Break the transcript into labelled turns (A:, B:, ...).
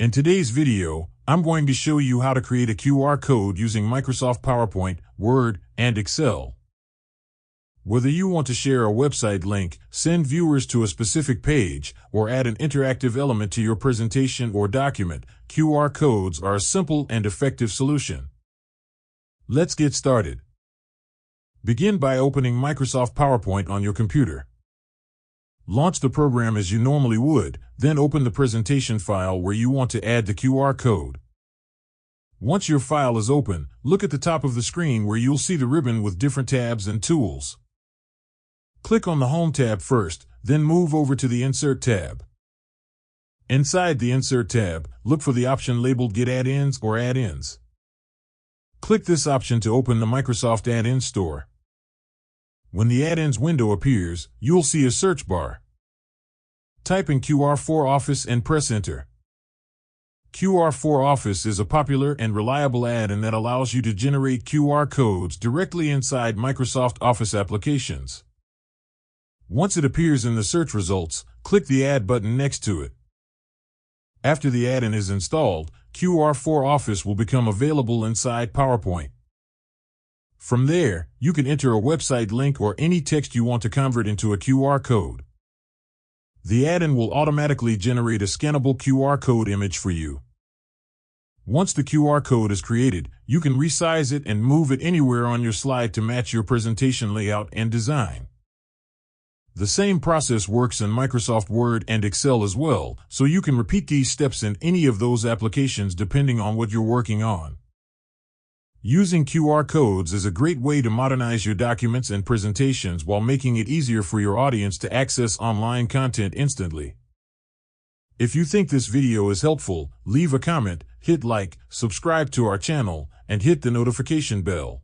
A: In today's video, I'm going to show you how to create a QR code using Microsoft PowerPoint, Word, and Excel. Whether you want to share a website link, send viewers to a specific page, or add an interactive element to your presentation or document, QR codes are a simple and effective solution. Let's get started. Begin by opening Microsoft PowerPoint on your computer. Launch the program as you normally would, then open the presentation file where you want to add the QR code. Once your file is open, look at the top of the screen where you'll see the ribbon with different tabs and tools. Click on the Home tab first, then move over to the Insert tab. Inside the Insert tab, look for the option labeled Get Add-ins or Add-ins. Click this option to open the Microsoft Add-in Store. When the Add-ins window appears, you'll see a search bar. Type in QR for Office and press Enter. QR for Office is a popular and reliable add-in that allows you to generate QR codes directly inside Microsoft Office applications. Once it appears in the search results, click the Add button next to it. After the add-in is installed, QR for Office will become available inside PowerPoint. From there, you can enter a website link or any text you want to convert into a QR code. The add-in will automatically generate a scannable QR code image for you. Once the QR code is created, you can resize it and move it anywhere on your slide to match your presentation layout and design. The same process works in Microsoft Word and Excel as well, so you can repeat these steps in any of those applications depending on what you're working on. Using QR codes is a great way to modernize your documents and presentations while making it easier for your audience to access online content instantly. If you think this video is helpful, leave a comment, hit like, subscribe to our channel, and hit the notification bell.